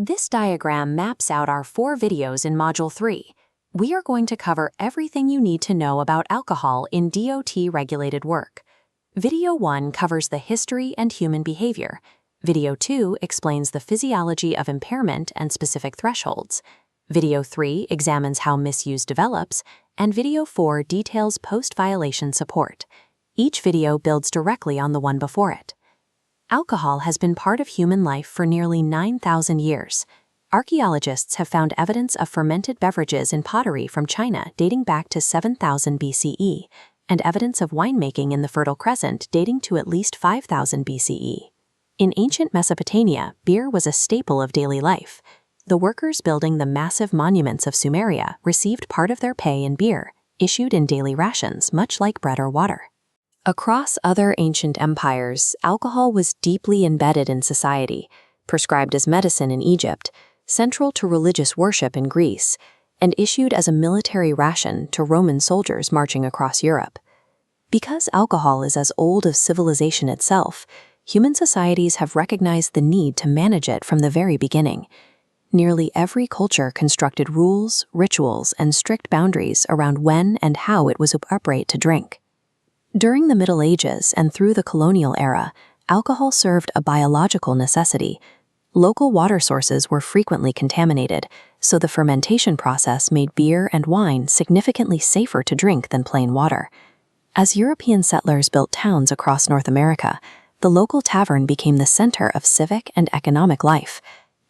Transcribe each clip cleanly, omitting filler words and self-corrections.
This diagram maps out our 4 videos in Module 3. We are going to cover everything you need to know about alcohol in DOT-regulated work. Video 1 covers the history and human behavior. Video 2 explains the physiology of impairment and specific thresholds. Video 3 examines how misuse develops, and Video 4 details post-violation support. Each video builds directly on the one before it. Alcohol has been part of human life for nearly 9,000 years. Archaeologists have found evidence of fermented beverages in pottery from China dating back to 7,000 BCE, and evidence of winemaking in the Fertile Crescent dating to at least 5,000 BCE. In ancient Mesopotamia, beer was a staple of daily life. The workers building the massive monuments of Sumeria received part of their pay in beer, issued in daily rations, much like bread or water. Across other ancient empires, alcohol was deeply embedded in society, prescribed as medicine in Egypt, central to religious worship in Greece, and issued as a military ration to Roman soldiers marching across Europe. Because alcohol is as old as civilization itself, human societies have recognized the need to manage it from the very beginning. Nearly every culture constructed rules, rituals, and strict boundaries around when and how it was appropriate to drink. During the Middle Ages and through the colonial era, alcohol served a biological necessity. Local water sources were frequently contaminated, so the fermentation process made beer and wine significantly safer to drink than plain water. As European settlers built towns across North America, the local tavern became the center of civic and economic life.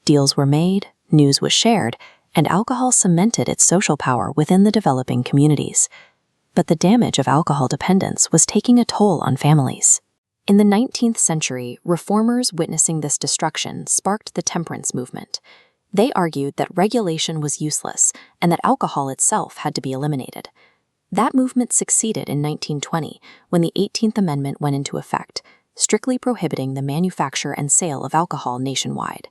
Deals were made, news was shared, and alcohol cemented its social power within the developing communities. But the damage of alcohol dependence was taking a toll on families. In the 19th century, reformers witnessing this destruction sparked the temperance movement. They argued that regulation was useless and that alcohol itself had to be eliminated. That movement succeeded in 1920 when the 18th Amendment went into effect, strictly prohibiting the manufacture and sale of alcohol nationwide.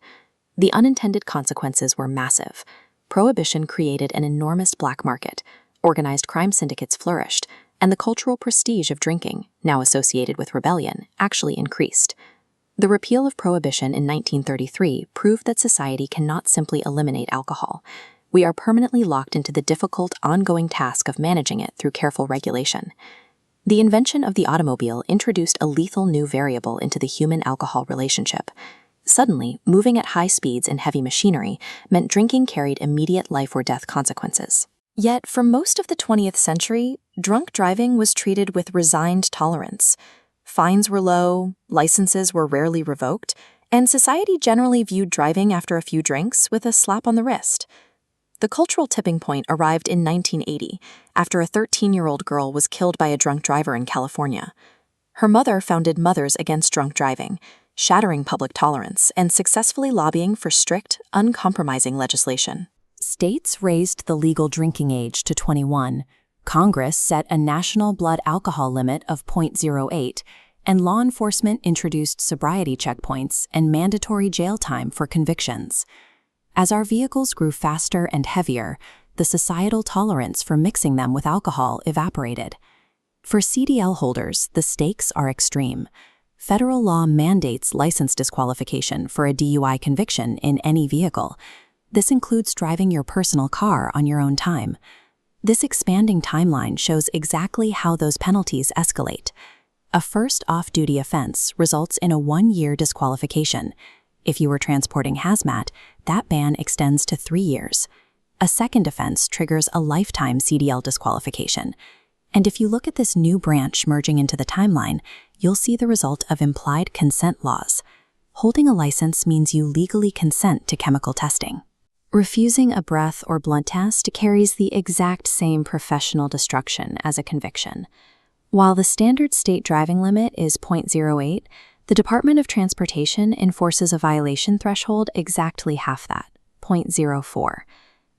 The unintended consequences were massive. Prohibition created an enormous black market, organized crime syndicates flourished, and the cultural prestige of drinking, now associated with rebellion, actually increased. The repeal of prohibition in 1933 proved that society cannot simply eliminate alcohol. We are permanently locked into the difficult, ongoing task of managing it through careful regulation. The invention of the automobile introduced a lethal new variable into the human-alcohol relationship. Suddenly, moving at high speeds in heavy machinery meant drinking carried immediate life-or-death consequences. Yet, for most of the 20th century, drunk driving was treated with resigned tolerance. Fines were low, licenses were rarely revoked, and society generally viewed driving after a few drinks with a slap on the wrist. The cultural tipping point arrived in 1980, after a 13-year-old girl was killed by a drunk driver in California. Her mother founded Mothers Against Drunk Driving, shattering public tolerance and successfully lobbying for strict, uncompromising legislation. States raised the legal drinking age to 21, Congress set a national blood alcohol limit of 0.08, and law enforcement introduced sobriety checkpoints and mandatory jail time for convictions. As our vehicles grew faster and heavier, the societal tolerance for mixing them with alcohol evaporated. For CDL holders, the stakes are extreme. Federal law mandates license disqualification for a DUI conviction in any vehicle. This includes driving your personal car on your own time. This expanding timeline shows exactly how those penalties escalate. A first off-duty offense results in a 1-year disqualification. If you were transporting hazmat, that ban extends to 3 years. A second offense triggers a lifetime CDL disqualification. And if you look at this new branch merging into the timeline, you'll see the result of implied consent laws. Holding a license means you legally consent to chemical testing. Refusing a breath or blunt test carries the exact same professional destruction as a conviction. While the standard state driving limit is 0.08, the Department of Transportation enforces a violation threshold exactly half that, 0.04.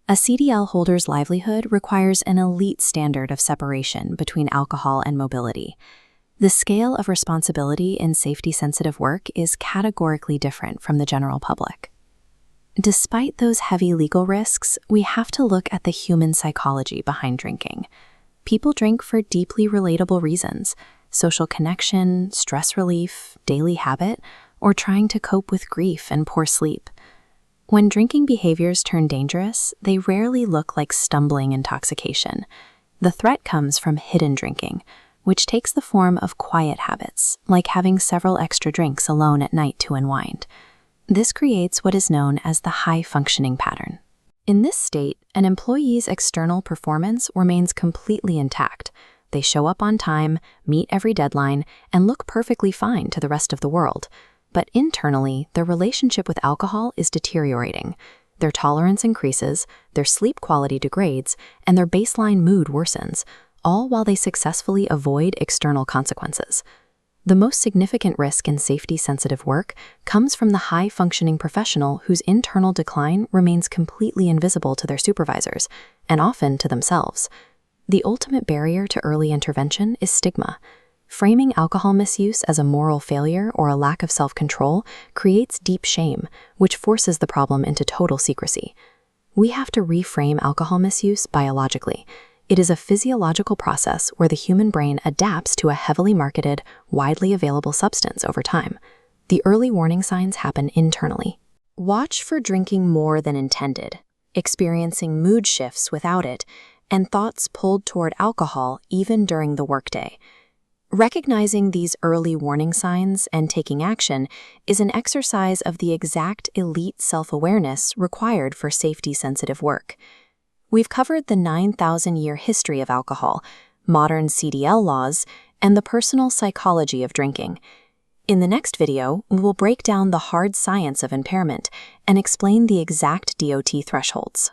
A CDL holder's livelihood requires an elite standard of separation between alcohol and mobility. The scale of responsibility in safety-sensitive work is categorically different from the general public. Despite those heavy legal risks, we have to look at the human psychology behind drinking. People drink for deeply relatable reasons: social connection, stress relief, daily habit, or trying to cope with grief and poor sleep. When drinking behaviors turn dangerous, they rarely look like stumbling intoxication. The threat comes from hidden drinking, which takes the form of quiet habits, like having several extra drinks alone at night to unwind. This creates what is known as the high-functioning pattern. In this state, an employee's external performance remains completely intact. They show up on time, meet every deadline, and look perfectly fine to the rest of the world. But internally, their relationship with alcohol is deteriorating. Their tolerance increases, their sleep quality degrades, and their baseline mood worsens, all while they successfully avoid external consequences. The most significant risk in safety-sensitive work comes from the high-functioning professional whose internal decline remains completely invisible to their supervisors, and often to themselves. The ultimate barrier to early intervention is stigma. Framing alcohol misuse as a moral failure or a lack of self-control creates deep shame, which forces the problem into total secrecy. We have to reframe alcohol misuse biologically. It is a physiological process where the human brain adapts to a heavily marketed, widely available substance over time. The early warning signs happen internally. Watch for drinking more than intended, experiencing mood shifts without it, and thoughts pulled toward alcohol even during the workday. Recognizing these early warning signs and taking action is an exercise of the exact elite self-awareness required for safety-sensitive work. We've covered the 9,000-year history of alcohol, modern CDL laws, and the personal psychology of drinking. In the next video, we will break down the hard science of impairment and explain the exact DOT thresholds.